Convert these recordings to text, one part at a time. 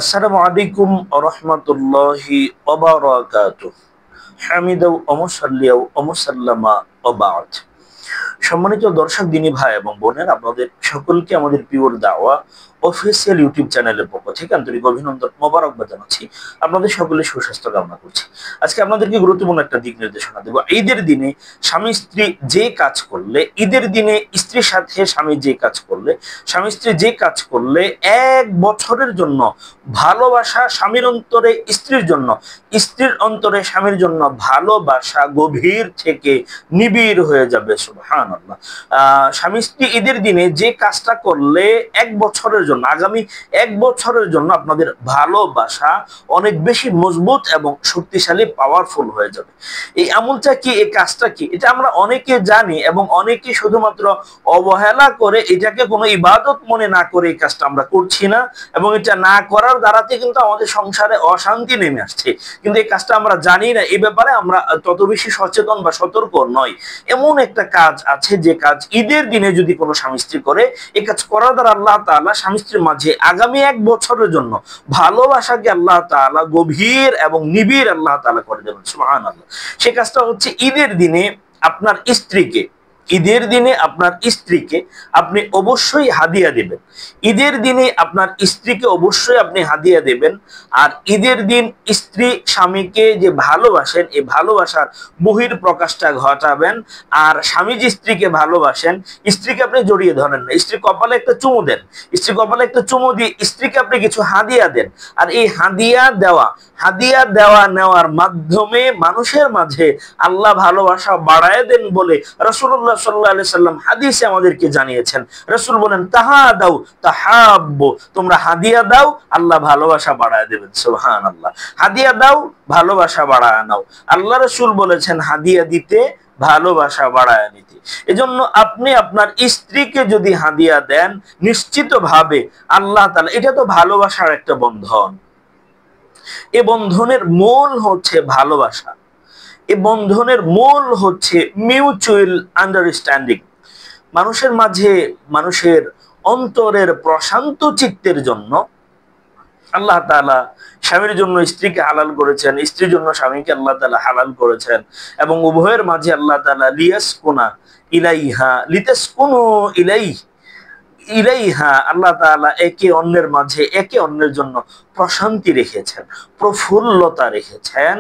আসসালামু আলাইকুম ওয়া রাহমাতুল্লাহি ওয়া বারাকাতুহু। হামিদাও ওয়া মুসাল্লিয়াও ওয়া মুসাল্লামা ওয়া বা'দ। সম্মানিত দর্শক দিনী ভাই এবং বোনেরা, আপনাদের সকলকে আমাদের পিওর দাওয়া অফিসিয়াল ইউটিউব চ্যানেলের পক্ষ থেকে আন্তরিক অভিনন্দন, মোবারকবাদ জানাচ্ছি। আপনাদের সকলের সুস্বাস্থ্য কামনা করছি। আজকে আপনাদেরকে গুরুত্বপূর্ণ একটা দিক নির্দেশনা দেব। ঈদের দিনে স্বামী স্ত্রী যে কাজ করলে, ঈদের দিনে স্ত্রীর সাথে স্বামী যে কাজ করলে, স্বামী স্ত্রী যে কাজ করলে 1 বছরের জন্য ভালোবাসা স্বামীর অন্তরে স্ত্রীর জন্য, স্ত্রীর অন্তরে স্বামীর জন্য ভালোবাসা গভীর থেকে নিবিড় হয়ে যাবে। সুবহানাল্লাহ। স্বামী স্ত্রী ঈদের দিনে যে কাজটা করলে 1 বছরের জন্য, আগামী 1 বছরের জন্য আপনাদের ভালোবাসা অনেক বেশি মজবুত এবং শক্তিশালী, পাওয়ারফুল হয়ে যাবে। এই আমলটা কি, এই কাজটা কি, এটা আমরা অনেকে জানি এবং অনেকে শুধুমাত্র অবহেলা করে, এটাকে কোনো ইবাদত মনে না করে এই কাজটা আমরা করছি না, এবং এটা না করার দ্বারাতে কিন্তু আমাদের সংসারে অশান্তি নেমে আসছে। কিন্তু এই কাজটা আমরা জানি না, এই ব্যাপারে আমরা তত বেশি সচেতন বা সতর্ক নয়। এমন একটা কাজ আছে যে কাজ ঈদের দিনে যদি কোনো স্বামী স্ত্রী করে, এই কাজ করার দ্বারা আল্লাহ তাআলা স্বামী স্ত্রীর মাঝে আগামী 1 বছরের জন্য ভালোবাসাকে আল্লাহ তাআলা গভীর এবং নিবিড় আল্লাহ তাআলা করে দেবেন। সুবহানাল্লাহ। সে কাজটা হচ্ছে ঈদের দিনে আপনার স্ত্রীকে, ঈদের দিনে আপনার স্ত্রীকে আপনি অবশ্যই হাদিয়া দেবেন। ঈদের দিনে আপনার স্ত্রীকে অবশ্যই আপনি হাদিয়া দেবেন। আর ঈদের দিন স্ত্রী স্বামীকে যে ভালোবাসেন, এই ভালোবাসার বহির প্রকাশটা ঘটাবেন। আর স্বামী যে স্ত্রীকে ভালোবাসেন, স্ত্রীকে আপনি জড়িয়ে ধরেন না, স্ত্রী কপালে একটা চুমু দেন, স্ত্রী কপালে একটা চুমু দিয়ে স্ত্রীকে আপনি কিছু হাদিয়া দেন। আর এই হাদিয়া দেওয়া নেওয়ার মাধ্যমে মানুষের মাঝে আল্লাহ ভালোবাসা বাড়ায় দেন বলে রাসূলুল্লাহ সাল্লাল্লাহু আলাইহি সাল্লাম হাদিসে আমাদেরকে জানিয়েছেন। রাসূল বলেন, তাহাদাউ তাহাব্বু, তোমরা হাদিয়া দাও, আল্লাহ ভালোবাসা বাড়ায় দেবেন। সুবহানাল্লাহ। হাদিয়া দাও, ভালোবাসা বাড়ায় নাও। আল্লাহ রাসূল বলেছেন হাদিয়া দিতে, ভালোবাসা বাড়ায় নিতে। এজন্য আপনি আপনার স্ত্রীকে যদি হাদিয়া দেন, নিশ্চিতভাবে আল্লাহ তাআলা, এটা তো ভালোবাসার একটা বন্ধন, এ বন্ধনের মূল হচ্ছে ভালোবাসা, এ বন্ধনের মূল হচ্ছে মিউচুয়াল আন্ডারস্ট্যান্ডিং। মানুষের মাঝে, মানুষের অন্তরের প্রশান্ত চিত্তের জন্য আল্লাহ তাআলা স্বামীর জন্য স্ত্রীকে হালাল করেছেন, স্ত্রীর জন্য স্বামীকে আল্লাহ তাআলা হালাল করেছেন, এবং উভয়ের মাঝে আল্লাহ তাআলা লিয়াসকুনা ইলাইহা লিতাসকুনু ইলাইহা, আল্লাহ তাআলা একে অন্যের মাঝে, একে অন্যের জন্য প্রশান্তি রেখেছেন, প্রফুল্লতা রেখেছেন,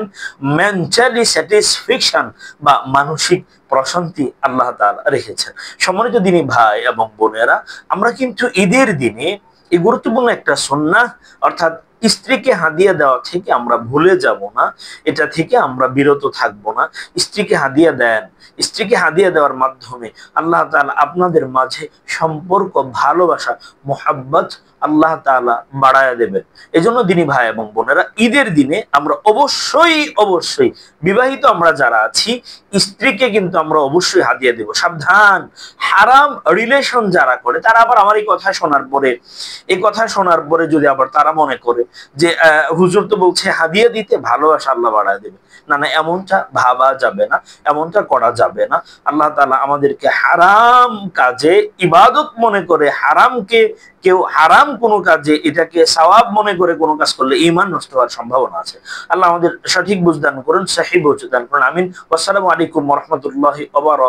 মেন্টালি স্যাটিসফ্যাকশন বা মানসিক প্রশান্তি আল্লাহ তাআলা রেখেছেন। সম্মানিত দিনী ভাই এবং বোনেরা, আমরা কিন্তু ঈদের দিনে এই গুরুত্বপূর্ণ একটা সুন্নাহ, অর্থাৎ স্ত্রীকে হাদিয়া দেওয়া থেকে আমরা ভুলে যাব না, এটা থেকে আমরা বিরত থাকব না। স্ত্রীকে হাদিয়া দেন, স্ত্রীকে হাদিয়া দেওয়ার মাধ্যমে আল্লাহ তাআলা আপনাদের মাঝে সম্পর্ক, ভালোবাসা, মোহাব্বত আল্লাহ তাআলা বাড়ায়া দেবেন। এজন্য দিনী ভাই এবং বোনেরা, ঈদের দিনে আমরা অবশ্যই বিবাহিত আমরা যারা আছি, স্ত্রীকে কিন্তু আমরা অবশ্যই হাদিয়া দেব। সাবধান, হারাম রিলেশন যারা করে, তারা আবার আমার এই কথা শোনার পরে যদি আবার তারা মনে করে যে হুজুর তো বলছে হাদিয়া দিতে ভালোবাসা আল্লাহ বাড়ায় দেবে, না, এমনটা ভাবা যাবে না, এমনটা করা যাবে না। আল্লাহ তাআলা আমাদেরকে হারাম কাজে ইবাদত মনে করে, কেউ হারাম কোনো কাজে এটাকে সওয়াব মনে করে কোনো কাজ করলে ঈমান নষ্ট হওয়ার সম্ভাবনা আছে। আল্লাহ আমাদের সঠিক বুঝ দান করুন, সহিহ বুঝ দান করুন। আমিন। আসসালামু আলাইকুম ওয়া রাহমাতুল্লাহি ওয়া বারাকাতুহু।